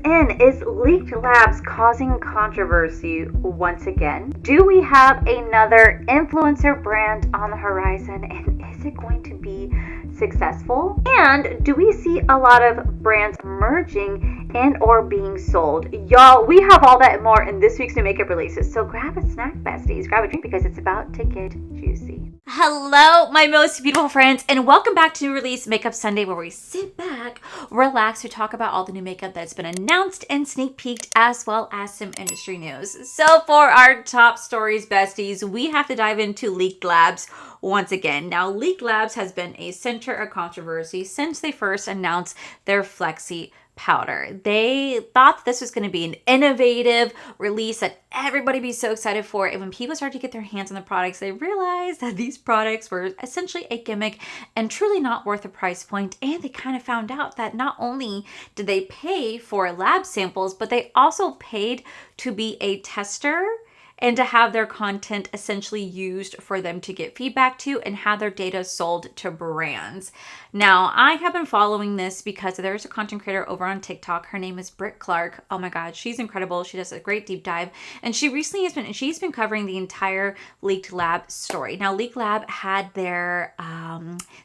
in. Is leaked labs causing controversy once again? Do we have another influencer brand on the horizon, and is it going to be successful? And do we see a lot of brands merging and or being sold? Y'all, we have all that and more in this week's new makeup releases. So grab a snack, besties. Grab a drink because it's about to get juicy. Hello, my most beautiful friends, and welcome back to New Release Makeup Sunday, where we sit back, relax, we talk about all the new makeup that's been announced and sneak peeked, as well as some industry news. So for our top stories, besties, we have to dive into leaked labs once again. Now, leaked labs has been a center of controversy since they first announced their Flexi powder. They thought this was going to be an innovative release that everybody be so excited for, and when people started to get their hands on the products, they realized that these products were essentially a gimmick and truly not worth the price point. And they kind of found out that not only did they pay for lab samples, but they also paid to be a tester and to have their content essentially used for them to get feedback to and have their data sold to brands. Now, I have been following this because there's a content creator over on TikTok. Her name is Britt Clark. Oh my God, she's incredible. She does a great deep dive. And she recently she's been covering the entire Leaked Lab story. Now, Leaked Lab had their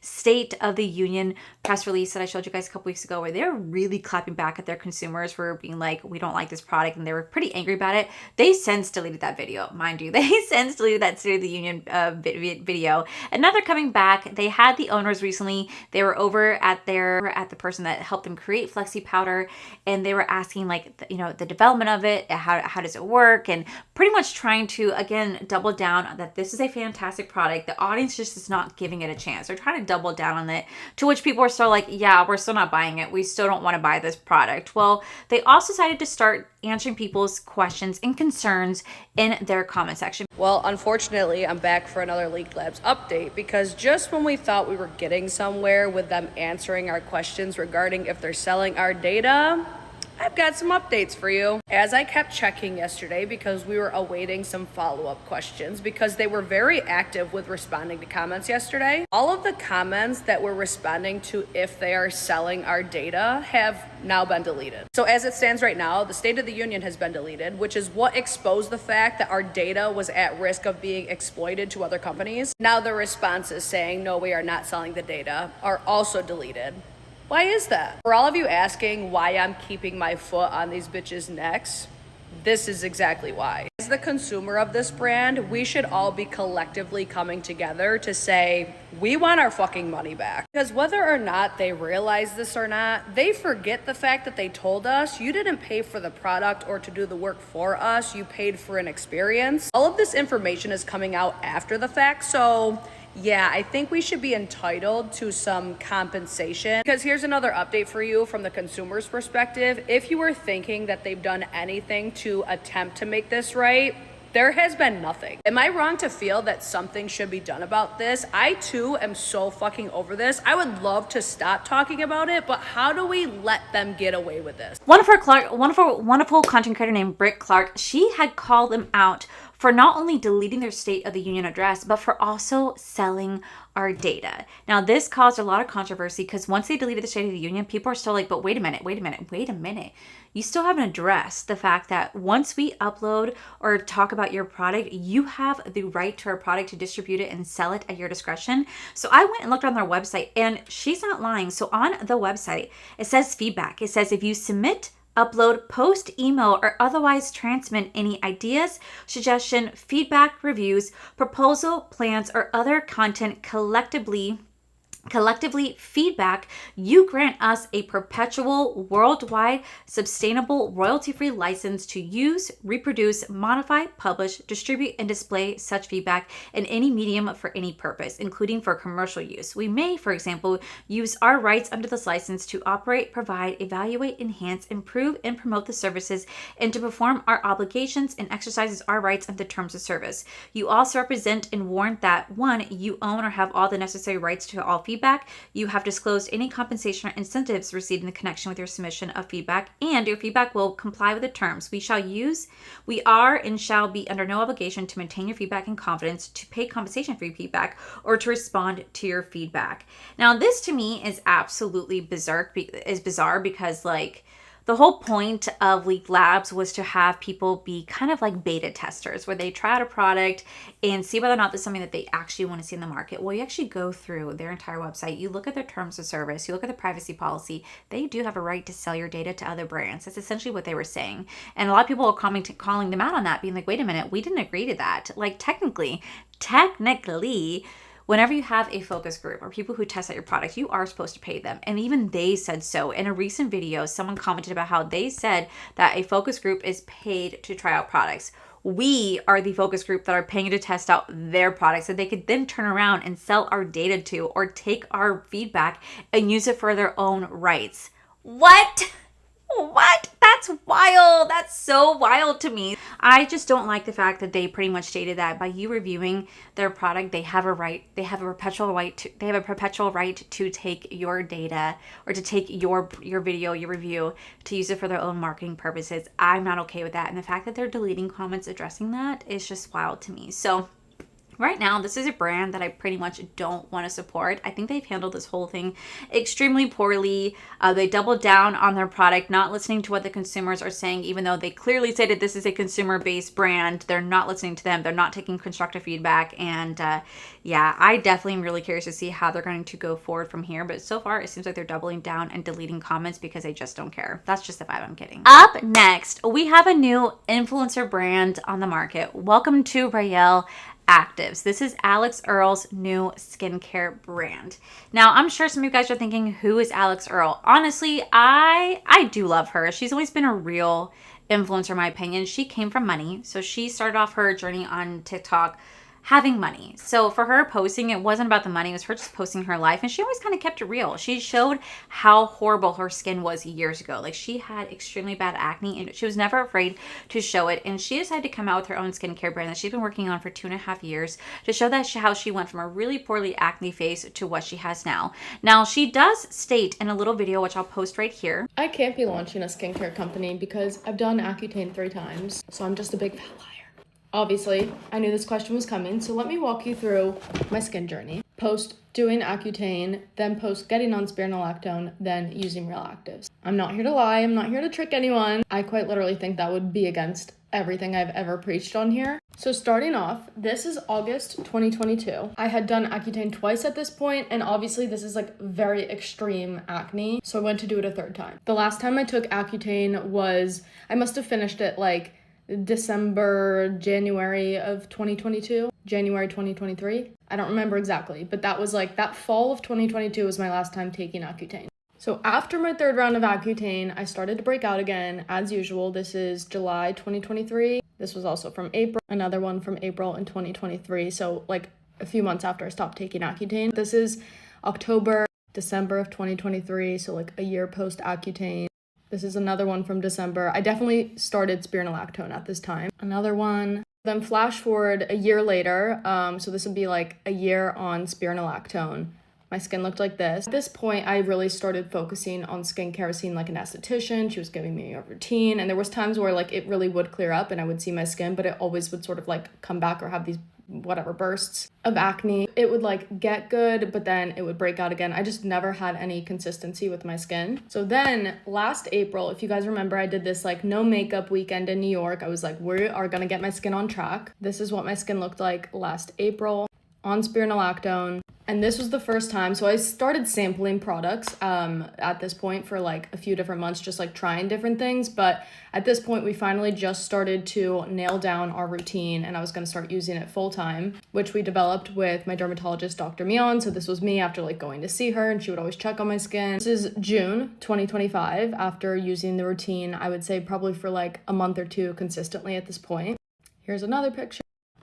State of the Union press release that I showed you guys a couple weeks ago, where they're really clapping back at their consumers for being like, we don't like this product, and they were pretty angry about it. They since deleted that video, mind you. They since deleted that State of the Union video, and now they're coming back. They had the owners recently. They were over at the person that helped them create Flexi powder, and they were asking like, the development of it, how does it work, and pretty much trying to again double down that this is a fantastic product. The audience just is not giving it a chance. They're trying to double down on it, to which people are still like, yeah, we're still not buying it. We still don't want to buy this product. Well, they also decided to start answering people's questions and concerns in their comment section. Well, unfortunately, I'm back for another Leaked Labs update, because just when we thought we were getting somewhere with them answering our questions regarding if they're selling our data, I've got some updates for you. As I kept checking yesterday, because we were awaiting some follow-up questions, because they were very active with responding to comments yesterday. All of the comments that were responding to if they are selling our data have now been deleted. So as it stands right now, the State of the Union has been deleted, which is what exposed the fact that our data was at risk of being exploited to other companies. Now the responses saying, no, we are not selling the data, are also deleted. Why is that? For all of you asking why I'm keeping my foot on these bitches' necks, this is exactly why. As the consumer of this brand, we should all be collectively coming together to say, we want our fucking money back. Because whether or not they realize this or not, they forget the fact that they told us, you didn't pay for the product or to do the work for us, you paid for an experience. All of this information is coming out after the fact, so yeah, I think we should be entitled to some compensation. Because here's another update for you from the consumer's perspective. If you were thinking that they've done anything to attempt to make this right, there has been nothing. Am I wrong to feel that something should be done about this? I too am so fucking over this. I would love to stop talking about it, but how do we let them get away with this? Wonderful content creator named Britt Clark, she had called them out for not only deleting their State of the Union address, but for also selling our data. Now, this caused a lot of controversy because once they deleted the State of the Union, people are still like, but wait a minute. You still haven't addressed the fact that once we upload or talk about your product, you have the right to our product to distribute it and sell it at your discretion. So I went and looked on their website, and she's not lying. So on the website, it says feedback. It says if you submit, upload, post, email, or otherwise transmit any ideas, suggestion, feedback, reviews, proposal, plans, or other content collectively feedback, you grant us a perpetual, worldwide, sustainable, royalty-free license to use, reproduce, modify, publish, distribute, and display such feedback in any medium for any purpose, including for commercial use. We may, for example, use our rights under this license to operate, provide, evaluate, enhance, improve, and promote the services, and to perform our obligations and exercises our rights under terms of service. You also represent and warrant that 1, you own or have all the necessary rights to all feedback, you have disclosed any compensation or incentives received in connection with your submission of feedback, and your feedback will comply with the terms. We are and shall be under no obligation to maintain your feedback in confidence, to pay compensation for your feedback, or to respond to your feedback. Now, this to me is absolutely bizarre because, like, The whole point of Leak Labs was to have people be kind of like beta testers where they try out a product and see whether or not there's something that they actually want to see in the market. Well, you actually go through their entire website, you look at their terms of service, you look at the privacy policy. They do have a right to sell your data to other brands. That's essentially what they were saying. And a lot of people are calling them out on that, being like, wait a minute, we didn't agree to that. Like technically, whenever you have a focus group or people who test out your product, you are supposed to pay them. And even they said so. In a recent video, someone commented about how they said that a focus group is paid to try out products. We are the focus group that are paying to test out their products so they could then turn around and sell our data to or take our feedback and use it for their own rights. What? What? That's wild. That's so wild to me. I just don't like the fact that they pretty much stated that by you reviewing their product, they have a perpetual right to take your data or to take your video, your review, to use it for their own marketing purposes. I'm not okay with that. And the fact that they're deleting comments addressing that is just wild to me. So right now, this is a brand that I pretty much don't want to support. I think they've handled this whole thing extremely poorly. They doubled down on their product, not listening to what the consumers are saying, even though they clearly stated this is a consumer-based brand. They're not listening to them. They're not taking constructive feedback. And yeah, I definitely am really curious to see how they're going to go forward from here. But so far, it seems like they're doubling down and deleting comments because they just don't care. That's just the vibe I'm getting. Up next, we have a new influencer brand on the market. Welcome to Earle Actives. This is Earle's new skincare brand. Now, I'm sure some of you guys are thinking, who is Earle? Honestly, I do love her. She's always been a real influencer, in my opinion. She came from money. So she started off her journey on TikTok having money. So for her posting, it wasn't about the money. It was her just posting her life. And she always kind of kept it real. She showed how horrible her skin was years ago. Like she had extremely bad acne and she was never afraid to show it. And she decided to come out with her own skincare brand that she's been working on for 2.5 years to show that how she went from a really poorly acne face to what she has now. Now, she does state in a little video, which I'll post right here. I can't be launching a skincare company because I've done Accutane 3 times. So I'm just a big fat liar. Obviously, I knew this question was coming, so let me walk you through my skin journey. Post doing Accutane, then post getting on spironolactone, then using Real Actives. I'm not here to lie, I'm not here to trick anyone. I quite literally think that would be against everything I've ever preached on here. So starting off, this is August 2022. I had done Accutane twice at this point, and obviously this is like very extreme acne, so I went to do it a third time. The last time I took Accutane was, I must have finished it like January of 2022, January 2023. I don't remember exactly, but that was like that fall of 2022 was my last time taking Accutane. So after my third round of Accutane, I started to break out again as usual. This is July 2023. This was also from April, another one from April in 2023. So like a few months after I stopped taking Accutane. This is October, December of 2023. So like a year post Accutane. This is another one from December. I definitely started spironolactone at this time. Another one. Then flash forward a year later. So this would be like a year on spironolactone. My skin looked like this. At this point, I really started focusing on skincare, seeing like an esthetician. She was giving me a routine. And there was times where like it really would clear up and I would see my skin, but it always would sort of like come back or have these whatever bursts of acne. It would like get good, but then it would break out again. I just never had any consistency with my skin. So then last April, if you guys remember, I did this like no makeup weekend in New York. I was like, we are gonna get my skin on track. This is what my skin looked like last April on spironolactone. And this was the first time, so I started sampling products at this point for like a few different months, just like trying different things. But at this point, we finally just started to nail down our routine and I was gonna start using it full time, which we developed with my dermatologist, Dr. Mion. So this was me after like going to see her and she would always check on my skin. This is June 2025. After using the routine, I would say probably for like a month or two consistently at this point. Here's another picture.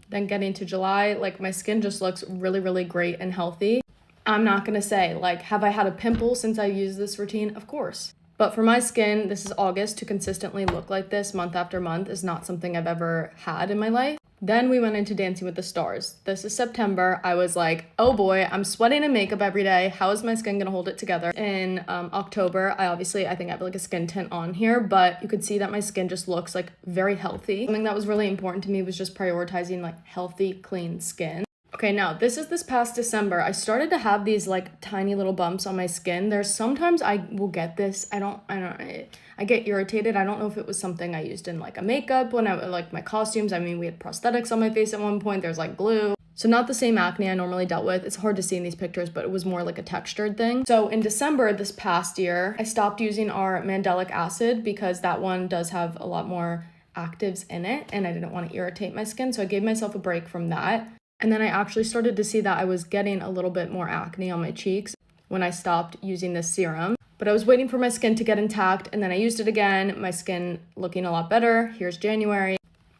Then getting to July, like my skin just looks really, really great and healthy. I'm not gonna say like, have I had a pimple since I used this routine? Of course. But for my skin, this is August, to consistently look like this month after month is not something I've ever had in my life. Then we went into Dancing with the Stars. This is September. I was like, oh boy, I'm sweating in makeup every day. How is my skin gonna hold it together? In October, I think I have like a skin tint on here, but you could see that my skin just looks like very healthy. Something that was really important to me was just prioritizing like healthy, clean skin. Okay, now this is this past December. I started to have these like tiny little bumps on my skin. There's sometimes I will get this. I get irritated. I don't know if it was something I used in like a makeup when I like my costumes. I mean, we had prosthetics on my face at one point. There's like glue. So not the same acne I normally dealt with. It's hard to see in these pictures, but it was more like a textured thing. So in December this past year, I stopped using our mandelic acid because that one does have a lot more actives in it and I didn't want to irritate my skin. So I gave myself a break from that. And then I actually started to see that I was getting a little bit more acne on my cheeks when I stopped using this serum. But I was waiting for my skin to get intact, and then I used it again. My skin looking a lot better. Here's January.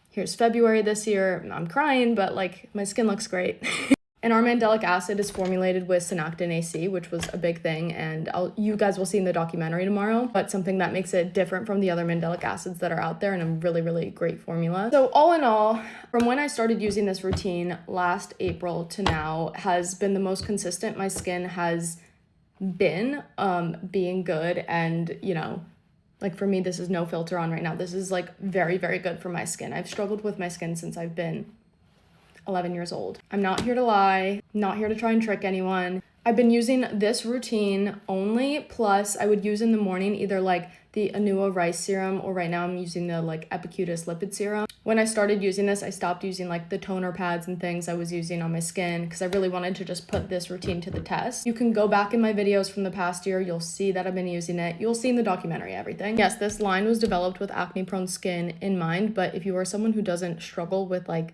Here's February this year. I'm crying, but like my skin looks great. And our mandelic acid is formulated with synactin AC, which was a big thing, and you guys will see in the documentary tomorrow, but something that makes it different from the other mandelic acids that are out there, and a really, really great formula. So all in all, from when I started using this routine last April to now has been the most consistent my skin has been, being good. And you know, like for me, this is no filter on right now. This is like very, very good for my skin. I've struggled with my skin since I've been 11 years old. I'm not here to lie, not here to try and trick anyone. I've been using this routine only, plus I would use in the morning either like the Anua rice serum, or right now I'm using the like Epicutis lipid serum. When I started using this, I stopped using like the toner pads and things I was using on my skin because I really wanted to just put this routine to the test. You can go back in my videos from the past year. You'll see that I've been using it. You'll see in the documentary everything. Yes, this line was developed with acne prone skin in mind, but if you are someone who doesn't struggle with like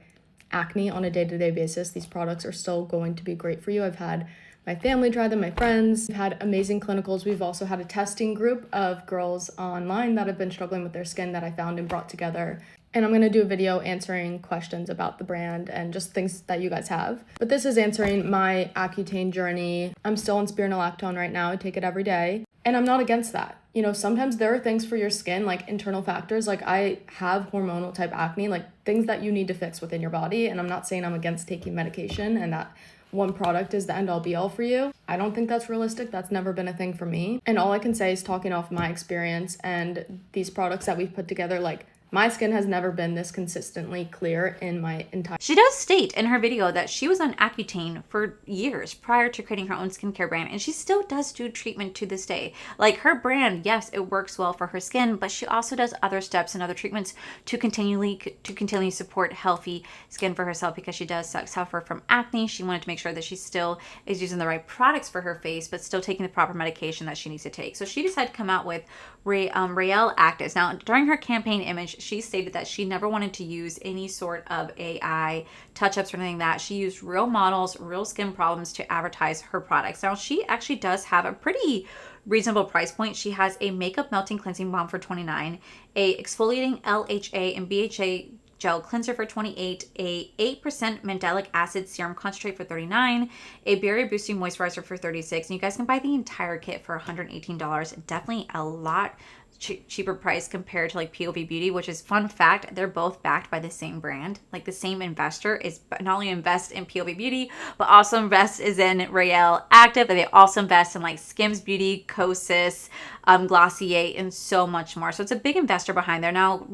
acne on a day-to-day basis, these products are still going to be great for you. I've had my family try them, my friends. We've had amazing clinicals. We've also had a testing group of girls online that have been struggling with their skin that I found and brought together. And I'm going to do a video answering questions about the brand and just things that you guys have. But this is answering my Accutane journey. I'm still on spironolactone right now. I take it every day. And I'm not against that. You know, sometimes there are things for your skin, like internal factors. Like I have hormonal type acne, like things that you need to fix within your body. And I'm not saying I'm against taking medication and that one product is the end all be all for you. I don't think that's realistic. That's never been a thing for me. And all I can say is talking off my experience and these products that we've put together, like my skin has never been this consistently clear in my entire... She does state in her video that she was on Accutane for years prior to creating her own skincare brand, and she still does do treatment to this day. Like her brand, yes, it works well for her skin, but she also does other steps and other treatments to continually support healthy skin for herself because she does suffer from acne. She wanted to make sure that she still is using the right products for her face, but still taking the proper medication that she needs to take. So she decided to come out with Raelle Actives. Now, during her campaign image, she stated that she never wanted to use any sort of AI touch-ups or anything like that. She used real models, real skin problems to advertise her products. Now, she actually does have a pretty reasonable price point. She has a makeup melting cleansing balm for $29, a exfoliating LHA and BHA gel cleanser for $28, a 8% mandelic acid serum concentrate for $39, a barrier boosting moisturizer for $36, and you guys can buy the entire kit for $118. Definitely a lot cheaper price compared to like POV Beauty, which is, fun fact, they're both backed by the same brand. Like the same investor is not only invest in POV Beauty, but also invest is in Raelle Active, and they also invest in like Skims Beauty, Kosas, Glossier, and so much more. So it's a big investor behind there. Now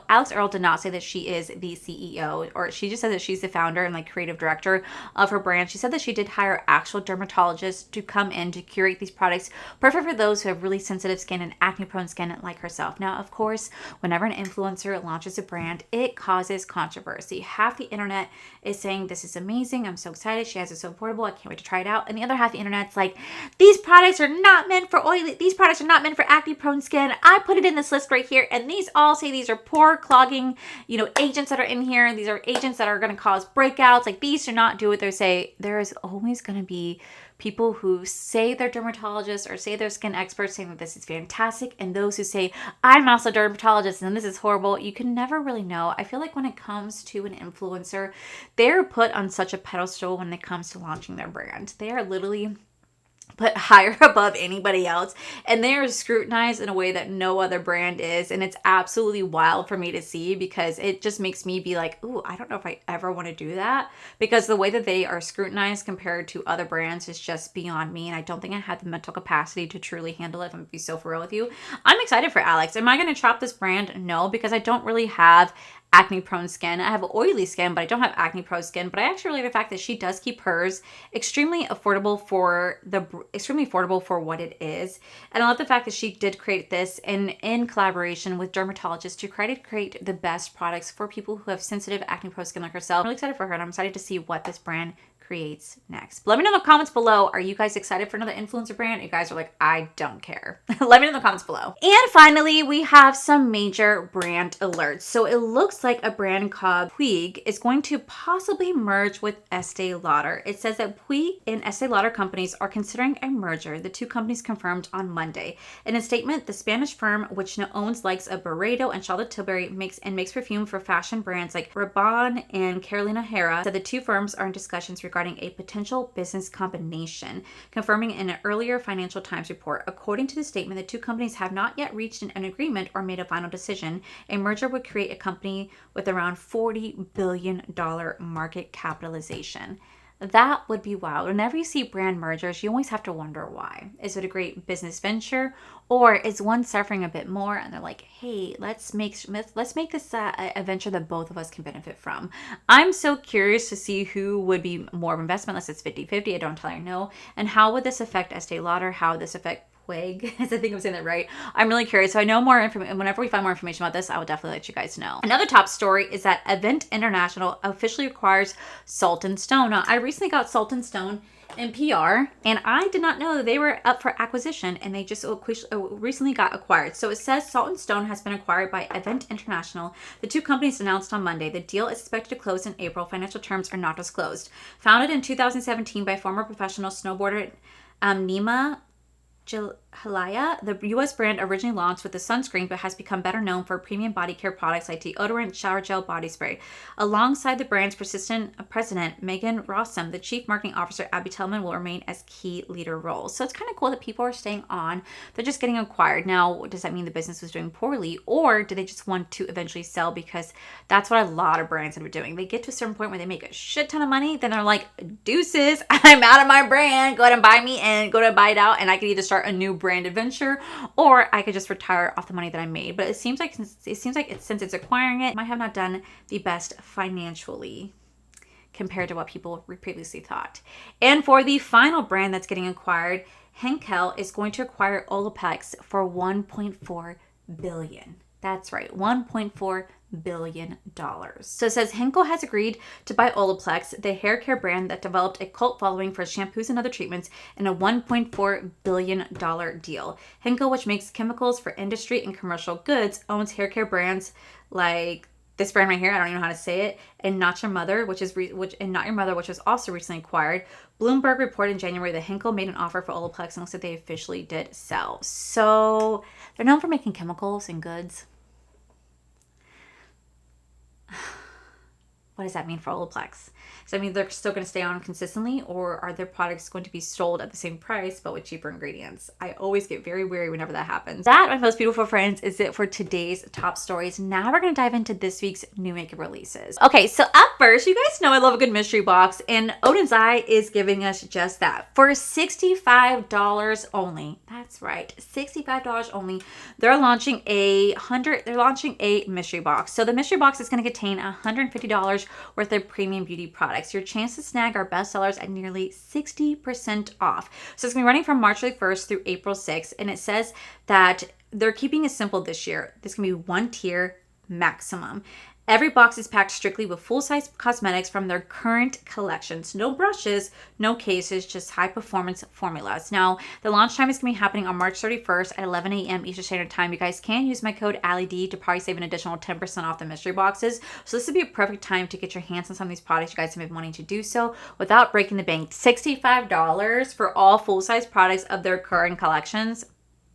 Alex Earle did not say that she is the CEO, or she just said that she's the founder and like creative director of her brand. She said that she did hire actual dermatologists to come in to curate these products, perfect for those who have really sensitive skin and acne prone skin like herself. Now, of course, whenever an influencer launches a brand, it causes controversy. Half the internet is saying, this is amazing, I'm so excited, she has it so affordable, I can't wait to try it out. And the other half of the internet's like, these products are not meant for oily, these products are not meant for acne prone skin. I put it in this list right here, and these all say these are pore clogging, you know, agents that are in here. These are agents that are going to cause breakouts. Like, these do not do what they say. There is always going to be people who say they're dermatologists or say they're skin experts saying that this is fantastic, and those who say, I'm also a dermatologist and this is horrible. You can never really know. I feel like when it comes to an influencer, they're put on such a pedestal when it comes to launching their brand. They are literally put higher above anybody else, and they are scrutinized in a way that no other brand is, and it's absolutely wild for me to see because it just makes me be like, ooh, I don't know if I ever want to do that, because the way that they are scrutinized compared to other brands is just beyond me, and I don't think I have the mental capacity to truly handle it. If I'm gonna be so for real with you, I'm excited for Alex. Am I going to chop this brand? No, because I don't really have acne prone skin. I have oily skin, but I don't have acne prone skin. But I actually really like the fact that she does keep hers extremely affordable for what it is. And I love the fact that she did create this in collaboration with dermatologists to create the best products for people who have sensitive acne prone skin like herself. I'm really excited for her, and I'm excited to see what this brand creates next. Let me know in the comments below, are you guys excited for another influencer brand? You guys are like, I don't care. Let me know in the comments below. And finally, we have some major brand alerts. So it looks like a brand called Puig is going to possibly merge with Estee Lauder. It says that Puig and Estee Lauder companies are considering a merger. The two companies confirmed on Monday. In a statement, the Spanish firm, which owns likes of Byredo and Charlotte Tilbury, makes perfume for fashion brands like Rabanne and Carolina Herrera, said the two firms are in discussions regarding a potential business combination, confirming in an earlier Financial Times report. According to the statement, the two companies have not yet reached an agreement or made a final decision. A merger would create a company with around $40 billion market capitalization. That would be wild. Whenever you see brand mergers, you always have to wonder why. Is it a great business venture, or is one suffering a bit more and they're like, hey, let's make this a venture that both of us can benefit from? I'm so curious to see who would be more of investment, unless it's 50-50. I don't entirely know. And how would this affect Estee Lauder? How would this affect Puig? I think I'm saying that right. I'm really curious. So I know more information. Whenever we find more information about this, I will definitely let you guys know. Another top story is that Event International officially acquires Salt and Stone. Now, I recently got Salt and Stone in PR, and I did not know that they were up for acquisition, and they just recently got acquired. So it says Salt and Stone has been acquired by Event International. The two companies announced on Monday. The deal is expected to close in April. Financial terms are not disclosed. Founded in 2017 by former professional snowboarder Nima Halaya, the U.S. brand originally launched with a sunscreen but has become better known for premium body care products like deodorant, shower gel, body spray. Alongside the brand's president, Megan Rossum, the chief marketing officer, Abby Tillman, will remain as key leader roles. So it's kind of cool that people are staying on. They're just getting acquired. Now, does that mean the business was doing poorly, or do they just want to eventually sell? Because that's what a lot of brands are doing. They get to a certain point where they make a shit ton of money, then they're like, deuces, I'm out of my brand. Go ahead and buy me and go to buy it out, and I can either start a new brand adventure, or I could just retire off the money that I made. But it seems like since it's acquiring it might have not done the best financially compared to what people previously thought. And for the final brand that's getting acquired, Henkel is going to acquire Olaplex for $1.4 billion. That's right, $1.4 billion. So it says Henkel has agreed to buy Olaplex, the hair care brand that developed a cult following for shampoos and other treatments, in a $1.4 billion deal. Henkel, which makes chemicals for industry and commercial goods, owns hair care brands like this brand right here, I don't even know how to say it, and Not Your Mother, which was also recently acquired. Bloomberg reported in January that Henkel made an offer for Olaplex, and looks like they officially did sell. So they're known for making chemicals and goods. What does that mean for Olaplex? So I mean, they're still going to stay on consistently, or are their products going to be sold at the same price but with cheaper ingredients? I always get very wary whenever that happens. That, my most beautiful friends, is it for today's top stories. Now we're going to dive into this week's new makeup releases. Okay, so up first, you guys know I love a good mystery box, and Oden's Eye is giving us just that for $65 only. That's right, $65 only. They're launching a mystery box. So the mystery box is going to contain $150 worth of premium beauty products. Your chance to snag our bestsellers at nearly 60% off. So it's going to be running from March 31st through April 6th, and it says that they're keeping it simple this year. There's going to be one tier maximum. Every box is packed strictly with full-size cosmetics from their current collections. No brushes, no cases, just high-performance formulas. Now, the launch time is going to be happening on March 31st at 11 a.m. Eastern Standard Time. You guys can use my code AllieD to probably save an additional 10% off the mystery boxes. So this would be a perfect time to get your hands on some of these products you guys have been wanting to do so without breaking the bank. $65 for all full-size products of their current collections.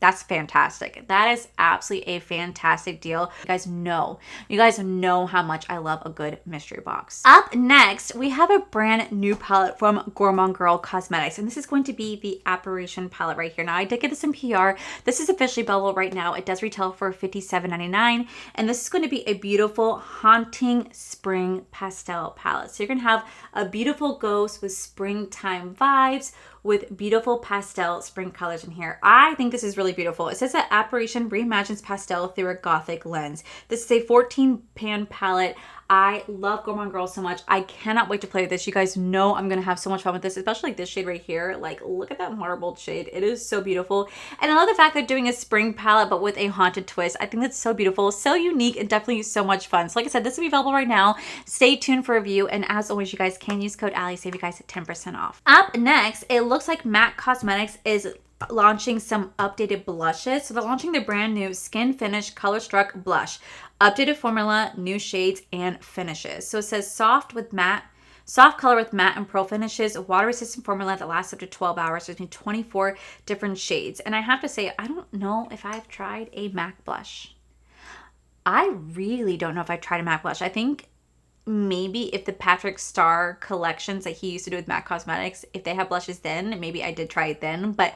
That's fantastic. That is absolutely a fantastic deal. You guys know how much I love a good mystery box. Up next, we have a brand new palette from Gourmand Girl Cosmetics, and this is going to be the Apparition palette right here. Now, I did get this in PR. This is officially available right now. It does retail for $57.99, and this is going to be a beautiful, haunting spring pastel palette. So you're going to have a beautiful ghost with springtime vibes with beautiful pastel spring colors in here. I think this is really really beautiful. It says that Apparition reimagines pastel through a gothic lens. This is a 14 pan palette. I love Gourmand Girl so much. I cannot wait to play with this. You guys know I'm going to have so much fun with this, especially like this shade right here. Like, look at that marbled shade. It is so beautiful. And I love the fact they're doing a spring palette, but with a haunted twist. I think that's so beautiful, so unique, and definitely so much fun. So like I said, this will be available right now. Stay tuned for a review. And as always, you guys can use code Allie, save you guys 10% off. Up next, it looks like MAC Cosmetics is launching some updated blushes. So they're launching their brand new Skin Finish Color Struck Blush. Updated formula, new shades, and finishes. So it says soft color with matte and pearl finishes, a water-resistant formula that lasts up to 12 hours. There's been 24 different shades. And I have to say, I don't know if I've tried a MAC blush. I really don't know if I've tried a MAC blush. I think maybe if the Patrick Star collections that he used to do with MAC Cosmetics, if they have blushes then, maybe I did try it then. But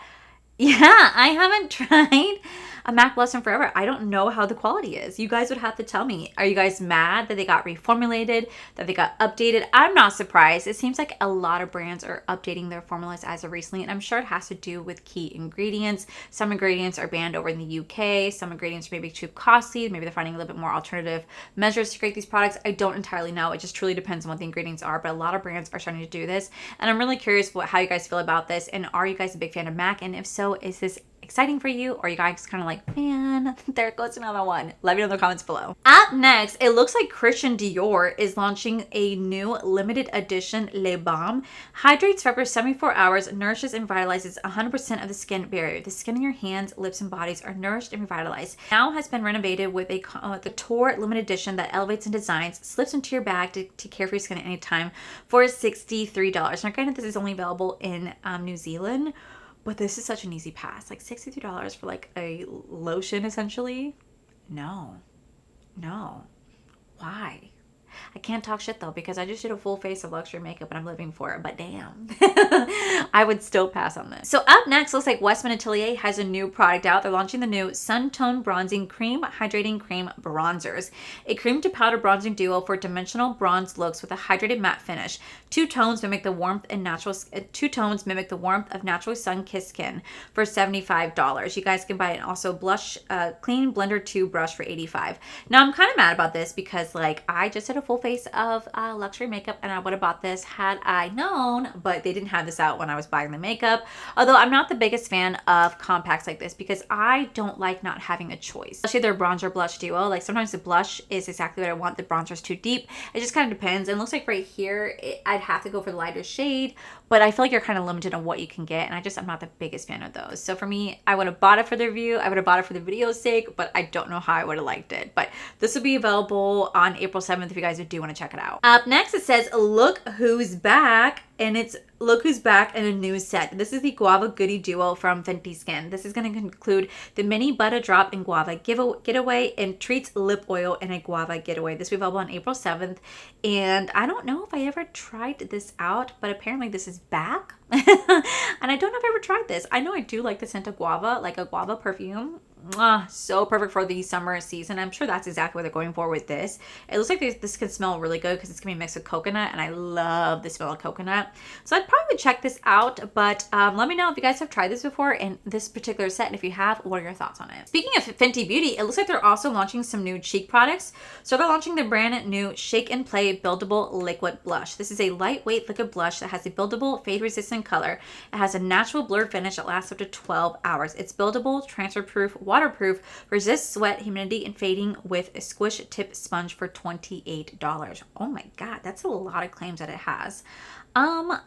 yeah, I haven't tried a MAC blush in forever. I don't know how the quality is. You guys would have to tell me. Are you guys mad that they got reformulated, that they got updated? I'm not surprised. It seems like a lot of brands are updating their formulas as of recently, and I'm sure it has to do with key ingredients. Some ingredients are banned over in the UK. Some ingredients are maybe too costly. Maybe they're finding a little bit more alternative measures to create these products. I don't entirely know. It just truly depends on what the ingredients are, but a lot of brands are starting to do this, and I'm really curious how you guys feel about this, and are you guys a big fan of MAC? And if so, is this exciting for you, or are you guys kind of like, man, there goes another one? Let me know in the comments below. Up next, it looks like Christian Dior is launching a new limited edition Le Balm. Hydrates for up to 74 hours, nourishes and revitalizes 100% of the skin barrier. The skin in your hands, lips, and bodies are nourished and revitalized. Now has been renovated with the Tour limited edition that elevates and designs, slips into your bag to care for your skin at any time for $63. Now granted, this is only available in New Zealand, but this is such an easy pass. Like $63 for like a lotion, essentially. No. Why? I can't talk shit though, because I just did a full face of luxury makeup and I'm living for it, but damn. I would still pass on this. So up next, looks like Westman Atelier has a new product out. They're launching the new Sun Tone Bronzing Cream Hydrating Cream Bronzers. A cream to powder bronzing duo for dimensional bronze looks with a hydrated matte finish. Two tones mimic the warmth of natural sun-kissed skin for $75. You guys can buy it. Also blush, clean blender 2 brush for $85. Now I'm kind of mad about this because like I just did a full face of luxury makeup and I would have bought this had I known, but they didn't have this out when I was buying the makeup. Although I'm not the biggest fan of compacts like this because I don't like not having a choice. Especially their bronzer blush duo. Like sometimes the blush is exactly what I want. The bronzer's too deep. It just kind of depends. And it looks like right here, I'd have to go for the lighter shade, but I feel like you're kind of limited on what you can get. And I'm not the biggest fan of those. So for me, I would have bought it for the review. I would have bought it for the video's sake, but I don't know how I would have liked it. But this will be available on April 7th if you guys do want to check it out. Up next, it says, look who's back. And it's Look Who's Back in a new set. This is the Guava Goodie Duo from Fenty Skin. This is going to include the Mini Butter Drop and Guava Getaway and Treats Lip Oil and a Guava Getaway. This will be available on April 7th. And I don't know if I ever tried this out, but apparently this is back. And I don't know if I ever tried this. I know I do like the scent of guava, like a guava perfume. So perfect for the summer season. I'm sure that's exactly what they're going for with this. It looks like this can smell really good because it's gonna be mixed with coconut, and I love the smell of coconut. So I'd probably check this out, but let me know if you guys have tried this before in this particular set, and if you have, what are your thoughts on it? Speaking of Fenty Beauty, it looks like they're also launching some new cheek products. So they're launching the brand new Shake and Play Buildable Liquid Blush. This is a lightweight liquid blush that has a buildable, fade-resistant color. It has a natural blurred finish that lasts up to 12 hours. It's buildable, transfer-proof, waterproof, resists sweat, humidity, and fading with a squish tip sponge for $28. Oh my god, that's a lot of claims that it has. I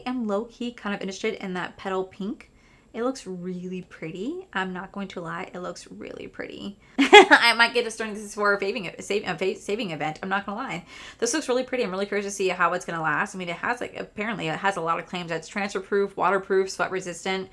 am low-key kind of interested in that petal pink. It looks really pretty. I'm not going to lie, it looks really pretty. I might get a starting this for a saving event. I'm not gonna lie. This looks really pretty. I'm really curious to see how it's gonna last. I mean, it has apparently it has a lot of claims that it's transfer proof, waterproof, sweat resistant.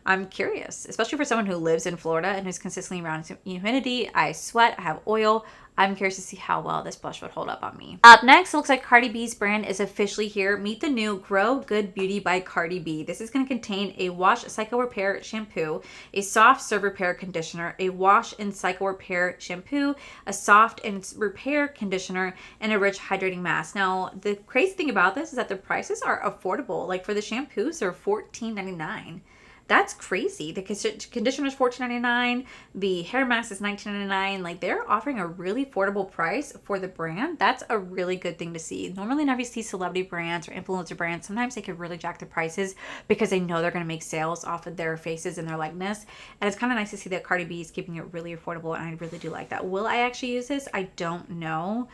I'm curious, especially for someone who lives in Florida and who's consistently around humidity. I sweat, I have oil. I'm curious to see how well this blush would hold up on me. Up next, it looks like Cardi B's brand is officially here. Meet the new Grow Good Beauty by Cardi B. This is going to contain a Wash Cycle Repair shampoo, a Soft Serve Repair conditioner, a Wash and Cycle Repair shampoo, a Soft and Repair conditioner, and a rich hydrating mask. Now, the crazy thing about this is that the prices are affordable. Like for the shampoos, they're $14.99. That's crazy. The conditioner is $14.99. The hair mask is $19.99. Like, they're offering a really affordable price for the brand. That's a really good thing to see. Normally, whenever you see celebrity brands or influencer brands, sometimes they could really jack their prices because they know they're going to make sales off of their faces and their likeness. And it's kind of nice to see that Cardi B is keeping it really affordable, and I really do like that. Will I actually use this? I don't know.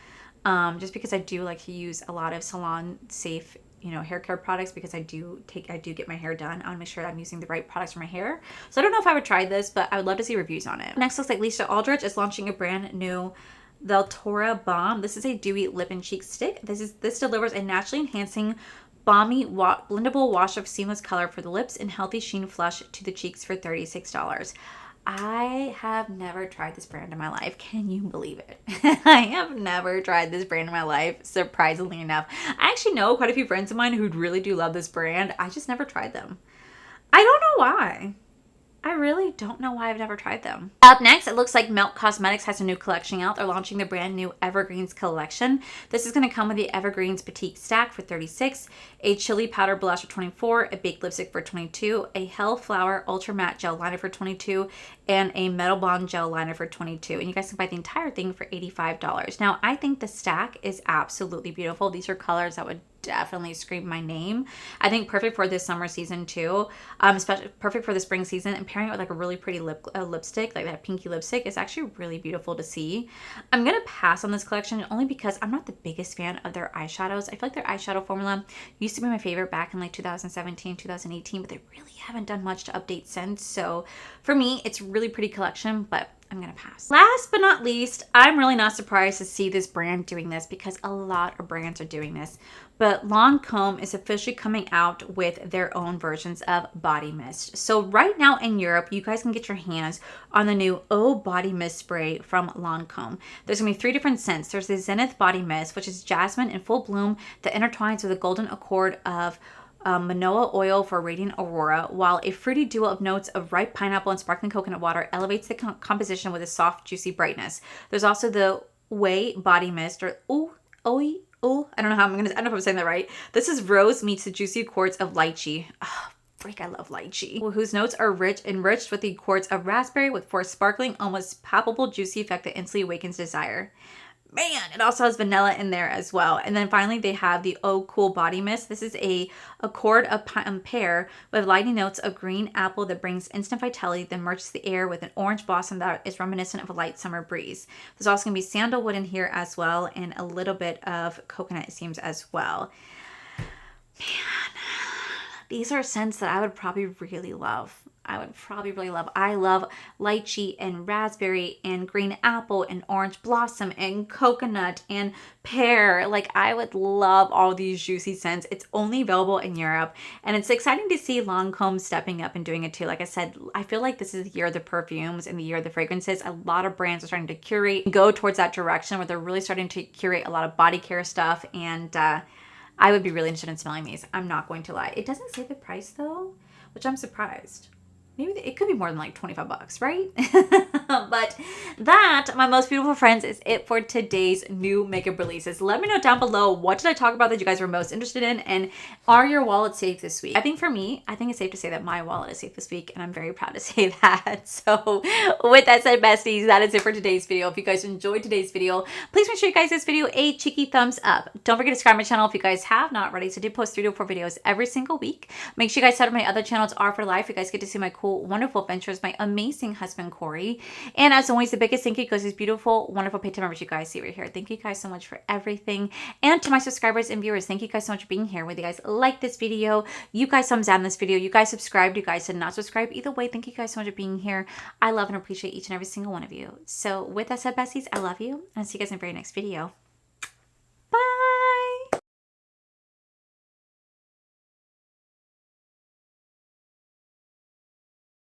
Just because I do like to use a lot of salon safe, hair care products, because I do get my hair done. I want to make sure that I'm using the right products for my hair. So I don't know if I would try this, but I would love to see reviews on it. Next looks like Lisa Aldrich is launching a brand new Veltura Balm. This is a dewy lip and cheek stick. This delivers a naturally enhancing balmy blendable wash of seamless color for the lips and healthy sheen flush to the cheeks for $36. I have never tried this brand in my life. Can you believe it? I have never tried this brand in my life, surprisingly enough. I actually know quite a few friends of mine who really do love this brand. I just never tried them. I don't know why. I really don't know why I've never tried them. Up next, it looks like Melt Cosmetics has a new collection out. They're launching the brand new Evergreens collection. This is going to come with the Evergreens Petite Stack for $36, a Chili Powder Blush for $24, a Baked Lipstick for $22, a Hellflower Ultra Matte Gel Liner for $22, and a Metal Bond Gel Liner for $22. And you guys can buy the entire thing for $85. Now, I think the stack is absolutely beautiful. These are colors that would definitely scream my name. I think perfect for this summer season too, especially perfect for the spring season, and pairing it with like a really pretty lipstick, like that pinky lipstick, is actually really beautiful to see. I'm gonna pass on this collection only because I'm not the biggest fan of their eyeshadows. I feel like their eyeshadow formula used to be my favorite back in like 2017, 2018, but they really haven't done much to update since. So for me, it's a really pretty collection, but I'm gonna pass. Last but not least, I'm really not surprised to see this brand doing this because a lot of brands are doing this. But Lancome is officially coming out with their own versions of body mist. So right now in Europe, you guys can get your hands on the new O Body Mist spray from Lancome. There's gonna be 3 different scents. There's the Zenith Body Mist, which is jasmine in full bloom that intertwines with a golden accord of Manoa oil for radiant aurora, while a fruity duo of notes of ripe pineapple and sparkling coconut water elevates the composition with a soft, juicy brightness. There's also the Way Body Mist, or I don't know if I'm saying that right. This is rose meets the juicy accords of lychee. Oh, freak, I love lychee. Whose notes are enriched with the accords of raspberry with for a sparkling, almost palpable, juicy effect that instantly awakens desire. Man, it also has vanilla in there as well. And then finally, they have the Oh Cool Body Mist. This is a accord of pear with lightning notes of green apple that brings instant vitality, then merges the air with an orange blossom that is reminiscent of a light summer breeze. There's also going to be sandalwood in here as well, and a little bit of coconut, it seems, as well. Man, these are scents that I would probably really love. I love lychee and raspberry and green apple and orange blossom and coconut and pear. Like, I would love all these juicy scents. It's only available in Europe, and it's exciting to see Lancome stepping up and doing it too. Like I said, I feel like this is the year of the perfumes and the year of the fragrances. A lot of brands are starting to curate and go towards that direction where they're really starting to curate a lot of body care stuff, and I would be really interested in smelling these. I'm not going to lie. It doesn't say the price though, which I'm surprised. Maybe it could be more than like $25, right? But that, my most beautiful friends, is it for today's new makeup releases. Let me know down below, what did I talk about that you guys were most interested in, and are your wallets safe this week? I think for me, it's safe to say that my wallet is safe this week, and I'm very proud to say that. So with that said, besties, that is it for today's video. If you guys enjoyed today's video, please make sure you guys give this video a cheeky thumbs up. Don't forget to subscribe to my channel if you guys have not already. So I do post 3 to 4 videos every single week. Make sure you guys head to my other channels, Are for Life. You guys get to see my cool, wonderful adventures, my amazing husband, Corey. And as always, the biggest thank you goes to these beautiful, wonderful Patreon members you guys see right here. Thank you guys so much for everything. And to my subscribers and viewers, thank you guys so much for being here. Whether you guys like this video, you guys thumbs down this video, you guys subscribed, you guys did not subscribe. Either way, thank you guys so much for being here. I love and appreciate each and every single one of you. So with that said, besties, I love you, and I'll see you guys in the very next video.